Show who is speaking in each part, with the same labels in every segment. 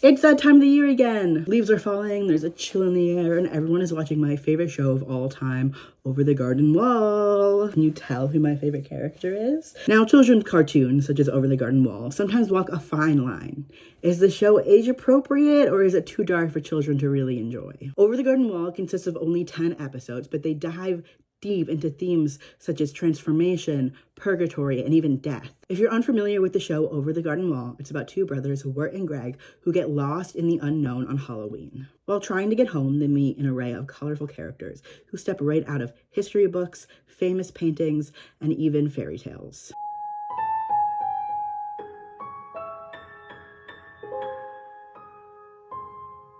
Speaker 1: It's that time of the year again. Leaves are falling, there's a chill in the air, and everyone is watching my favorite show of all time, Over the Garden Wall. Can you tell who my favorite character is? Now, children's cartoons, such as Over the Garden Wall, sometimes walk a fine line. Is the show age appropriate, or is it too dark for children to really enjoy? Over the Garden Wall consists of only 10 episodes, but they dive deep into themes such as transformation, purgatory, and even death. If you're unfamiliar with the show Over the Garden Wall, it's about two brothers, Wirt and Greg, who get lost in the unknown on Halloween. While trying to get home, they meet an array of colorful characters who step right out of history books, famous paintings, and even fairy tales.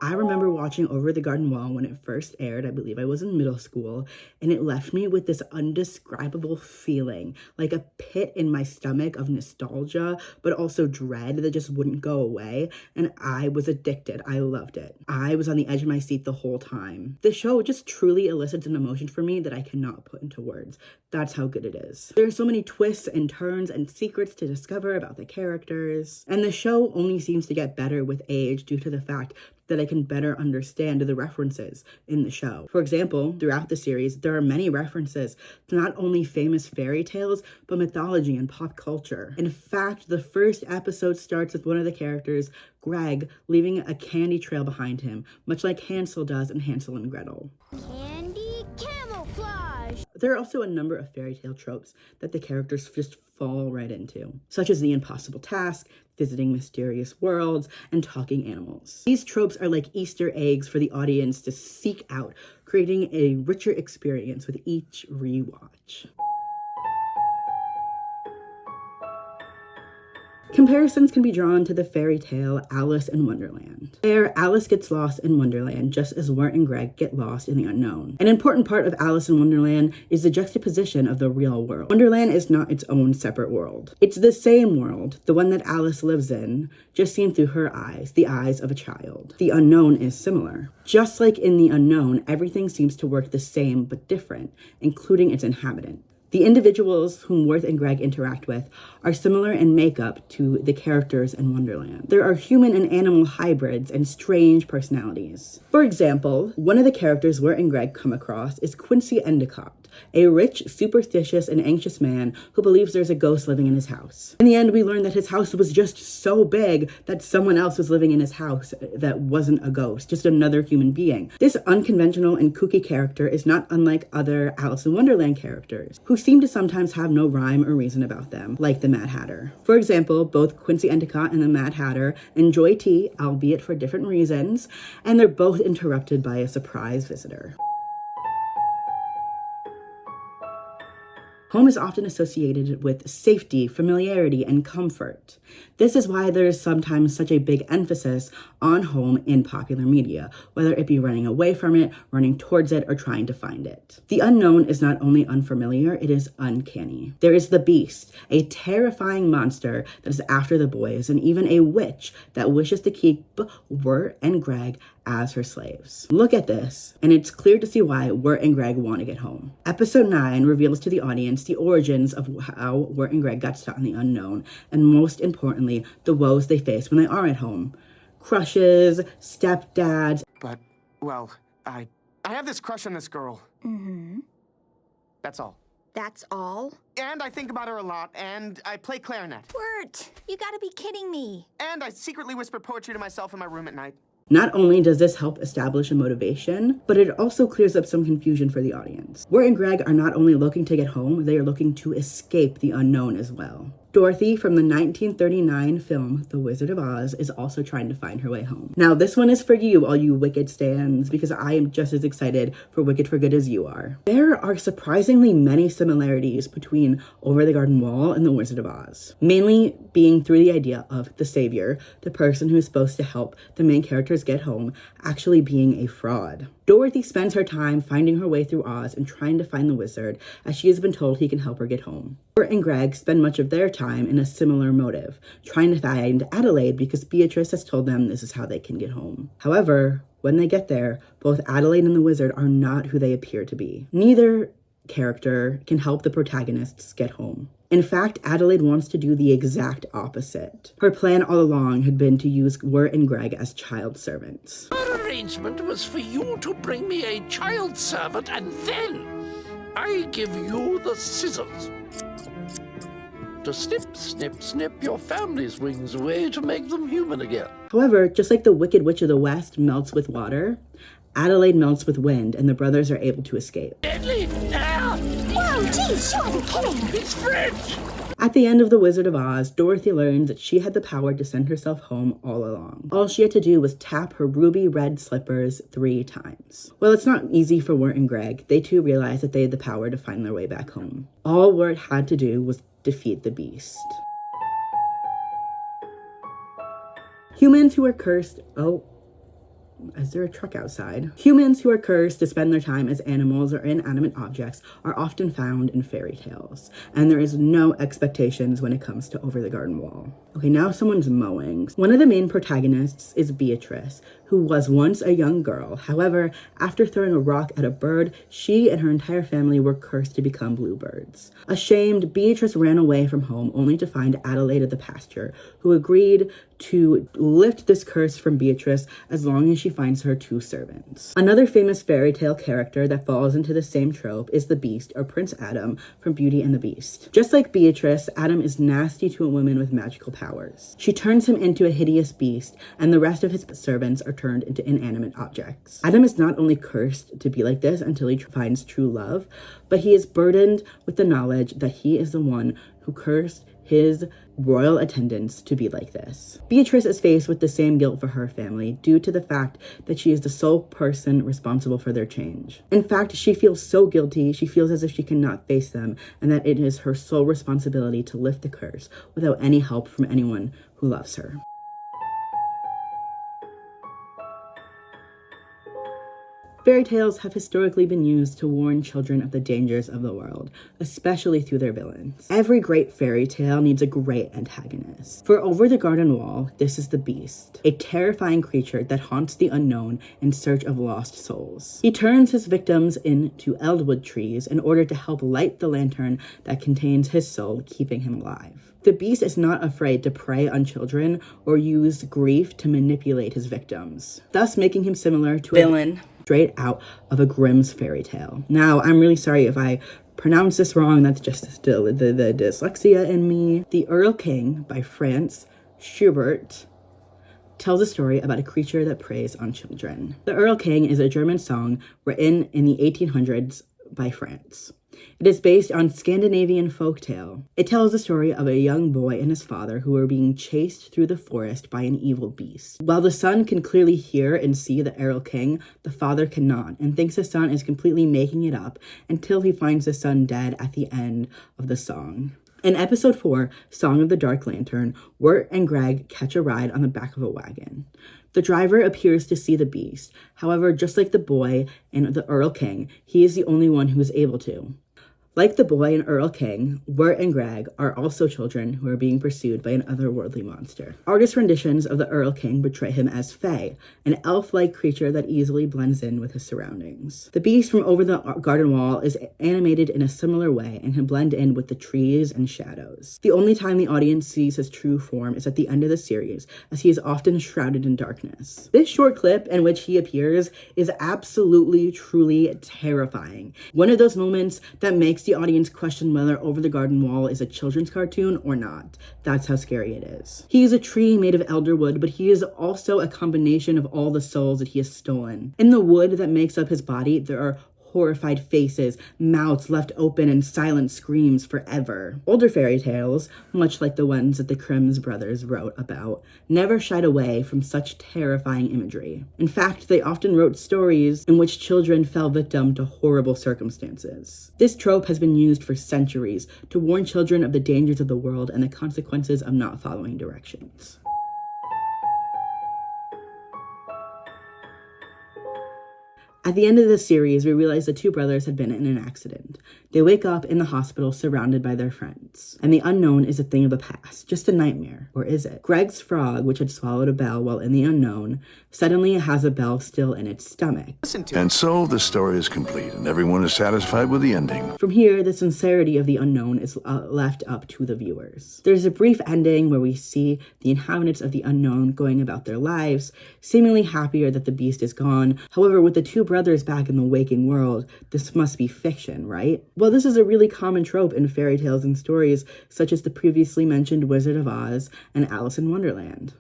Speaker 1: I remember watching Over the Garden Wall when it first aired. I believe I was in middle school, and it left me with this undescribable feeling, like a pit in my stomach of nostalgia, but also dread that just wouldn't go away, and I was addicted. I loved it. I was on the edge of my seat the whole time. The show just truly elicits an emotion for me that I cannot put into words. That's how good it is. There are so many twists and turns and secrets to discover about the characters, and the show only seems to get better with age due to the fact that I can better understand the references in the show. For example, throughout the series, there are many references to not only famous fairy tales, but mythology and pop culture. In fact, the first episode starts with one of the characters, Greg, leaving a candy trail behind him, much like Hansel does in Hansel and Gretel.
Speaker 2: Candy camouflage!
Speaker 1: There are also a number of fairy tale tropes that the characters just fall right into, such as the impossible task, visiting mysterious worlds, and talking animals. These tropes are like Easter eggs for the audience to seek out, creating a richer experience with each rewatch. Comparisons can be drawn to the fairy tale Alice in Wonderland. There, Alice gets lost in Wonderland just as Wirt and Greg get lost in the unknown. An important part of Alice in Wonderland is the juxtaposition of the real world. Wonderland is not its own separate world. It's the same world, the one that Alice lives in, just seen through her eyes, the eyes of a child. The unknown is similar. Just like in the unknown, everything seems to work the same but different, including its inhabitant. The individuals whom Wirt and Greg interact with are similar in makeup to the characters in Wonderland. There are human and animal hybrids and strange personalities. For example, one of the characters Wirt and Greg come across is Quincy Endicott, a rich, superstitious, and anxious man who believes there's a ghost living in his house. In the end, we learn that his house was just so big that someone else was living in his house that wasn't a ghost, just another human being. This unconventional and kooky character is not unlike other Alice in Wonderland characters, who seem to sometimes have no rhyme or reason about them, like the Mad Hatter. For example, both Quincy Endicott and the Mad Hatter enjoy tea, albeit for different reasons, and they're both interrupted by a surprise visitor. Home is often associated with safety, familiarity, and comfort. This is why there is sometimes such a big emphasis on home in popular media, whether it be running away from it, running towards it, or trying to find it. The unknown is not only unfamiliar, it is uncanny. There is the Beast, a terrifying monster that is after the boys, and even a witch that wishes to keep Wirt and Greg as her slaves. Look at this, and it's clear to see why Wirt and Greg want to get home. Episode 9 reveals to the audience the origins of how Wirt and Greg got stuck in the unknown, and most importantly, the woes they face when they are at home. Crushes, stepdads.
Speaker 3: But, well, I have this crush on this girl.
Speaker 2: Mm-hmm.
Speaker 3: That's all.
Speaker 2: That's all?
Speaker 3: And I think about her a lot, and I play clarinet.
Speaker 2: Wirt, you gotta be kidding me.
Speaker 3: And I secretly whisper poetry to myself in my room at night.
Speaker 1: Not only does this help establish a motivation, but it also clears up some confusion for the audience. Wirt and Greg are not only looking to get home, they are looking to escape the unknown as well. Dorothy from the 1939 film The Wizard of Oz is also trying to find her way home. Now, this one is for you, all you Wicked stans, because I am just as excited for Wicked for Good as you are. There are surprisingly many similarities between Over the Garden Wall and The Wizard of Oz, mainly being through the idea of the savior, the person who's supposed to help the main characters get home, actually being a fraud. Dorothy spends her time finding her way through Oz and trying to find the wizard, as she has been told he can help her get home. Wirt and Greg spend much of their time in a similar motive, trying to find Adelaide because Beatrice has told them this is how they can get home. However, when they get there, both Adelaide and the wizard are not who they appear to be. Neither character can help the protagonists get home. In fact, Adelaide wants to do the exact opposite. Her plan all along had been to use Wirt and Greg as child servants.
Speaker 4: Our arrangement was for you to bring me a child servant, and then I give you the scissors to snip, snip, snip your family's wings away to make them human again.
Speaker 1: However, just like the Wicked Witch of the West melts with water, Adelaide melts with wind, and the brothers are able to escape.
Speaker 4: Deadly! Ah!
Speaker 2: Whoa, geez, she wasn't kidding.
Speaker 4: It's French!
Speaker 1: At the end of The Wizard of Oz, Dorothy learns that she had the power to send herself home all along. All she had to do was tap her ruby red slippers 3 times. Well, it's not easy for Wirt and Greg. They too realized that they had the power to find their way back home. All Wirt had to do was defeat the beast. Humans who are cursed... Oh, is there a truck outside? Humans who are cursed to spend their time as animals or inanimate objects are often found in fairy tales, and there is no expectations when it comes to Over the Garden Wall. Okay, now someone's mowing. One of the main protagonists is Beatrice, who was once a young girl. However, after throwing a rock at a bird, she and her entire family were cursed to become bluebirds. Ashamed, Beatrice ran away from home only to find Adelaide at the pasture, who agreed to lift this curse from Beatrice as long as she finds her 2 servants. Another famous fairy tale character that falls into the same trope is the Beast, or Prince Adam, from Beauty and the Beast. Just like Beatrice, Adam is nasty to a woman with magical powers. She turns him into a hideous beast, and the rest of his servants are turned into inanimate objects. Adam is not only cursed to be like this until he finds true love, but he is burdened with the knowledge that he is the one who cursed his royal attendants to be like this. Beatrice is faced with the same guilt for her family due to the fact that she is the sole person responsible for their change. In fact, she feels so guilty, she feels as if she cannot face them, and that it is her sole responsibility to lift the curse without any help from anyone who loves her. Fairy tales have historically been used to warn children of the dangers of the world, especially through their villains. Every great fairy tale needs a great antagonist. For Over the Garden Wall, this is the Beast, a terrifying creature that haunts the unknown in search of lost souls. He turns his victims into eldwood trees in order to help light the lantern that contains his soul, keeping him alive. The Beast is not afraid to prey on children or use grief to manipulate his victims, thus making him similar to a villain straight out of a Grimm's fairy tale. Now, I'm really sorry if I pronounce this wrong. That's just still the dyslexia in me. The Erlking by Franz Schubert tells a story about a creature that preys on children. The Erlking is a German song written in the 1800s by Franz. It is based on Scandinavian folktale. It tells the story of a young boy and his father who are being chased through the forest by an evil beast. While the son can clearly hear and see the Erlking, the father cannot, and thinks the son is completely making it up until he finds the son dead at the end of the song. In episode 4, Song of the Dark Lantern, Wirt and Greg catch a ride on the back of a wagon. The driver appears to see the beast. However, just like the boy and the Erlking, he is the only one who is able to. Like the boy and Erlking, Wirt and Greg are also children who are being pursued by an otherworldly monster. Artist renditions of the Erlking portray him as Fae, an elf-like creature that easily blends in with his surroundings. The beast from Over the Garden Wall is animated in a similar way and can blend in with the trees and shadows. The only time the audience sees his true form is at the end of the series, as he is often shrouded in darkness. This short clip in which he appears is absolutely, truly terrifying. One of those moments that makes the audience question whether Over the Garden Wall is a children's cartoon or not. That's how scary it is. He is a tree made of elderwood, but he is also a combination of all the souls that he has stolen. In the wood that makes up his body, there are horrified faces, mouths left open, and silent screams forever. Older fairy tales, much like the ones that the Grimm brothers wrote about, never shied away from such terrifying imagery. In fact, they often wrote stories in which children fell victim to horrible circumstances. This trope has been used for centuries to warn children of the dangers of the world and the consequences of not following directions. At the end of the series, we realized the 2 brothers had been in an accident. They wake up in the hospital surrounded by their friends. And the unknown is a thing of the past, just a nightmare. Or is it? Greg's frog, which had swallowed a bell while in the unknown, suddenly has a bell still in its stomach.
Speaker 5: And so the story is complete, and everyone is satisfied with the ending.
Speaker 1: From here, the sincerity of the unknown is left up to the viewers. There's a brief ending where we see the inhabitants of the unknown going about their lives, seemingly happier that the beast is gone. However, with the two brothers back in the waking world, this must be fiction, right? Well, this is a really common trope in fairy tales and stories, such as the previously mentioned Wizard of Oz and Alice in Wonderland.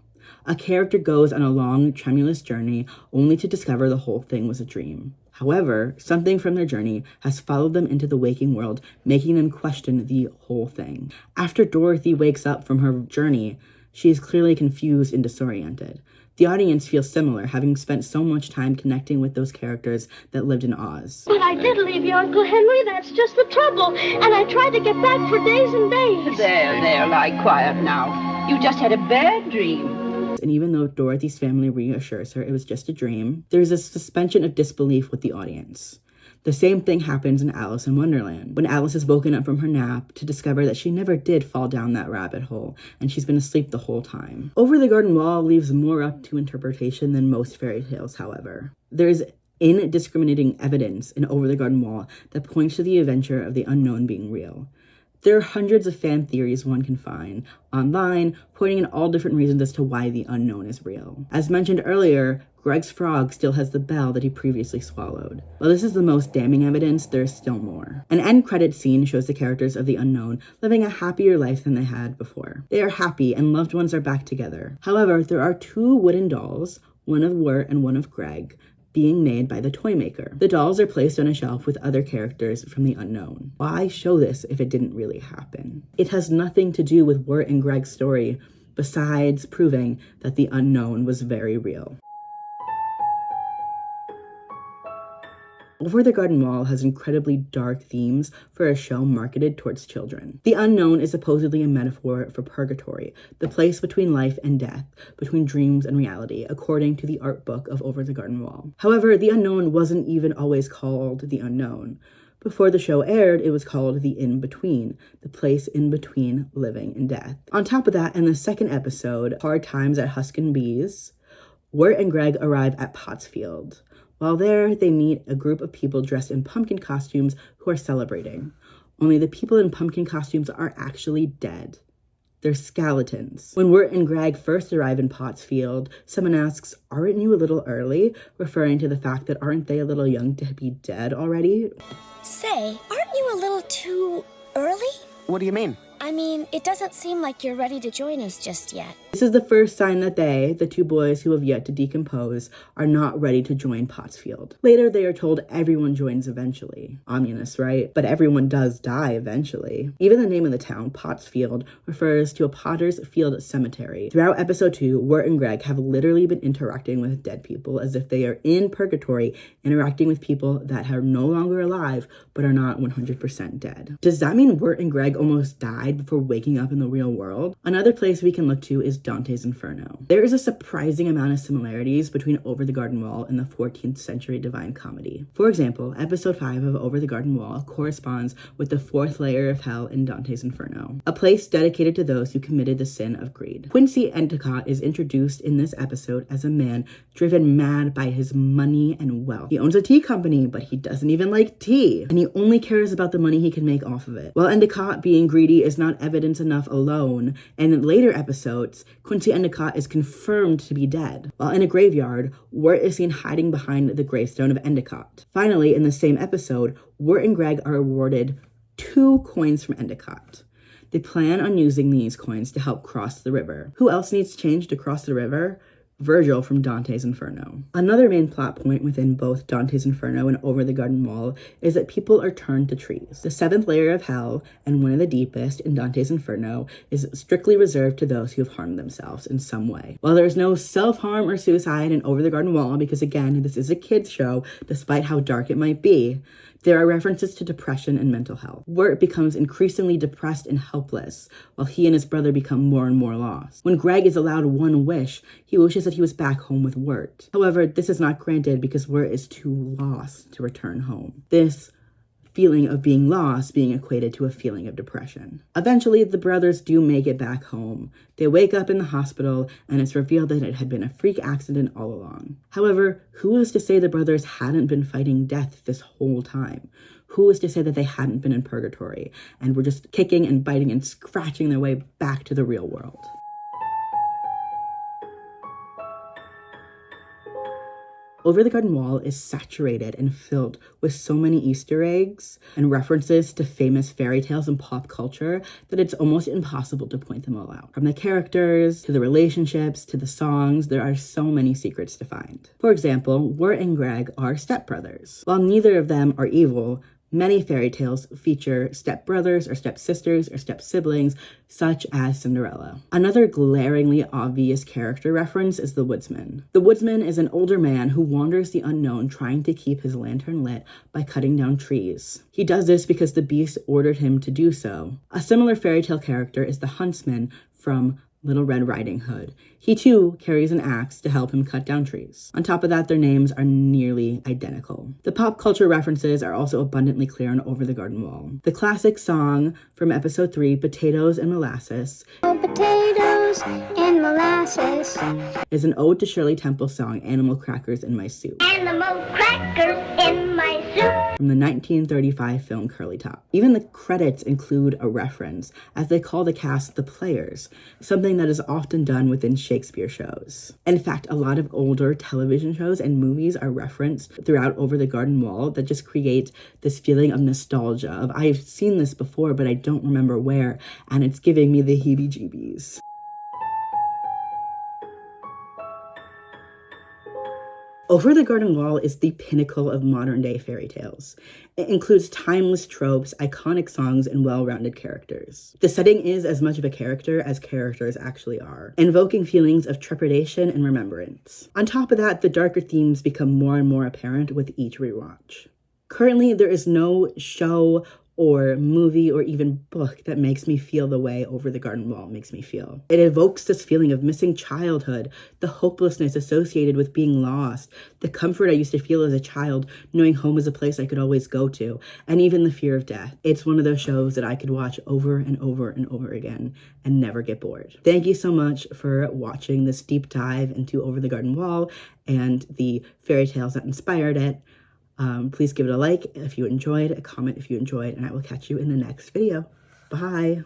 Speaker 1: A character goes on a long, tremulous journey only to discover the whole thing was a dream. However, something from their journey has followed them into the waking world, making them question the whole thing. After Dorothy wakes up from her journey, she is clearly confused and disoriented. The audience feels similar, having spent so much time connecting with those characters that lived in Oz.
Speaker 2: But I did leave you, Uncle Henry. That's just the trouble. And I tried to get back for days and days.
Speaker 6: There, lie quiet now. You just had a bad dream.
Speaker 1: And even though Dorothy's family reassures her it was just a dream, there's a suspension of disbelief with the audience. The same thing happens in Alice in Wonderland, when Alice is woken up from her nap to discover that she never did fall down that rabbit hole, and she's been asleep the whole time. Over the Garden Wall leaves more up to interpretation than most fairy tales, however. There's indiscriminating evidence in Over the Garden Wall that points to the adventure of the unknown being real. There are hundreds of fan theories one can find online, pointing in all different reasons as to why the unknown is real. As mentioned earlier, Greg's frog still has the bell that he previously swallowed. While this is the most damning evidence, there's still more. An end credit scene shows the characters of the unknown living a happier life than they had before. They are happy and loved ones are back together. However, there are two wooden dolls, one of Wirt and one of Greg, being made by the toy maker. The dolls are placed on a shelf with other characters from the unknown. Why show this if it didn't really happen? It has nothing to do with Wirt and Greg's story, besides proving that the unknown was very real. Over the Garden Wall has incredibly dark themes for a show marketed towards children. The unknown is supposedly a metaphor for purgatory, the place between life and death, between dreams and reality, according to the art book of Over the Garden Wall. However, the unknown wasn't even always called the unknown. Before the show aired, it was called the in-between, the place in between living and death. On top of that, in the second episode, Hard Times at Huskin Bees, Wirt and Greg arrive at Pottsfield. While there, they meet a group of people dressed in pumpkin costumes who are celebrating. Only the people in pumpkin costumes are actually dead. They're skeletons. When Wirt and Greg first arrive in Pottsfield, someone asks, "Aren't you a little early?" referring to the fact that aren't they a little young to be dead already?
Speaker 2: Say, aren't you a little too early?
Speaker 3: What do you mean?
Speaker 2: I mean, it doesn't seem like you're ready to join us just yet.
Speaker 1: This is the first sign that they, the two boys who have yet to decompose, are not ready to join Pottsfield. Later, they are told everyone joins eventually. Ominous, right? But everyone does die eventually. Even the name of the town, Pottsfield, refers to a potter's field cemetery. Throughout episode 2, Wirt and Greg have literally been interacting with dead people as if they are in purgatory, interacting with people that are no longer alive, but are not 100% dead. Does that mean Wirt and Greg almost died before waking up in the real world? Another place we can look to is Dante's Inferno. There is a surprising amount of similarities between Over the Garden Wall and the 14th century Divine Comedy. For example, episode 5 of Over the Garden Wall corresponds with the fourth layer of hell in Dante's Inferno, a place dedicated to those who committed the sin of greed. Quincy Endicott is introduced in this episode as a man driven mad by his money and wealth. He owns a tea company, but he doesn't even like tea, and he only cares about the money he can make off of it. While Endicott being greedy is not evidence enough alone, and in later episodes, Quincy Endicott is confirmed to be dead. While in a graveyard, Wirt is seen hiding behind the gravestone of Endicott. Finally, in the same episode, Wirt and Greg are awarded 2 coins from Endicott. They plan on using these coins to help cross the river. Who else needs change to cross the river? Virgil from Dante's Inferno. Another main plot point within both Dante's Inferno and Over the Garden Wall is that people are turned to trees. The 7th layer of hell, and one of the deepest in Dante's Inferno, is strictly reserved to those who have harmed themselves in some way. While there is no self-harm or suicide in Over the Garden Wall, because again, this is a kid's show, despite how dark it might be, there are references to depression and mental health. Wirt becomes increasingly depressed and helpless, while he and his brother become more and more lost. When Greg is allowed one wish, he wishes that he was back home with Wirt. However, this is not granted because Wirt is too lost to return home. This feeling of being lost being equated to a feeling of depression. Eventually, the brothers do make it back home. They wake up in the hospital, and it's revealed that it had been a freak accident all along. However, who is to say the brothers hadn't been fighting death this whole time? Who is to say that they hadn't been in purgatory and were just kicking and biting and scratching their way back to the real world? Over the Garden Wall is saturated and filled with so many Easter eggs and references to famous fairy tales and pop culture that it's almost impossible to point them all out. From the characters, to the relationships, to the songs, there are so many secrets to find. For example, Wirt and Greg are stepbrothers. While neither of them are evil, many fairy tales feature stepbrothers or stepsisters or step-siblings, such as Cinderella. Another glaringly obvious character reference is the Woodsman. The Woodsman is an older man who wanders the unknown trying to keep his lantern lit by cutting down trees. He does this because the beast ordered him to do so. A similar fairy tale character is the Huntsman from Little Red Riding Hood. He too carries an axe to help him cut down trees. On top of that, their names are nearly identical. The pop culture references are also abundantly clear on Over the Garden Wall. The classic song from episode 3, Potatoes and Molasses,
Speaker 2: Potatoes and molasses,
Speaker 1: is an ode to Shirley Temple's song Animal Crackers in My Soup,
Speaker 2: animal crackers in my soup.
Speaker 1: from the 1935 film Curly Top. Even the credits include a reference, as they call the cast the players, something that is often done within Shakespeare shows. In fact, a lot of older television shows and movies are referenced throughout Over the Garden Wall that just create this feeling of nostalgia, of I've seen this before, but I don't remember where, and it's giving me the heebie-jeebies. Over the Garden Wall is the pinnacle of modern-day fairy tales. It includes timeless tropes, iconic songs, and well-rounded characters. The setting is as much of a character as characters actually are, invoking feelings of trepidation and remembrance. On top of that, the darker themes become more and more apparent with each rewatch. Currently, there is no show or movie or even book that makes me feel the way Over the Garden Wall makes me feel. It evokes this feeling of missing childhood, the hopelessness associated with being lost, the comfort I used to feel as a child knowing home is a place I could always go to, and even the fear of death. It's one of those shows that I could watch over and over and over again and never get bored. Thank you so much for watching this deep dive into Over the Garden Wall and the fairy tales that inspired it. Please give it a like if you enjoyed, a comment if you enjoyed, and I will catch you in the next video. Bye.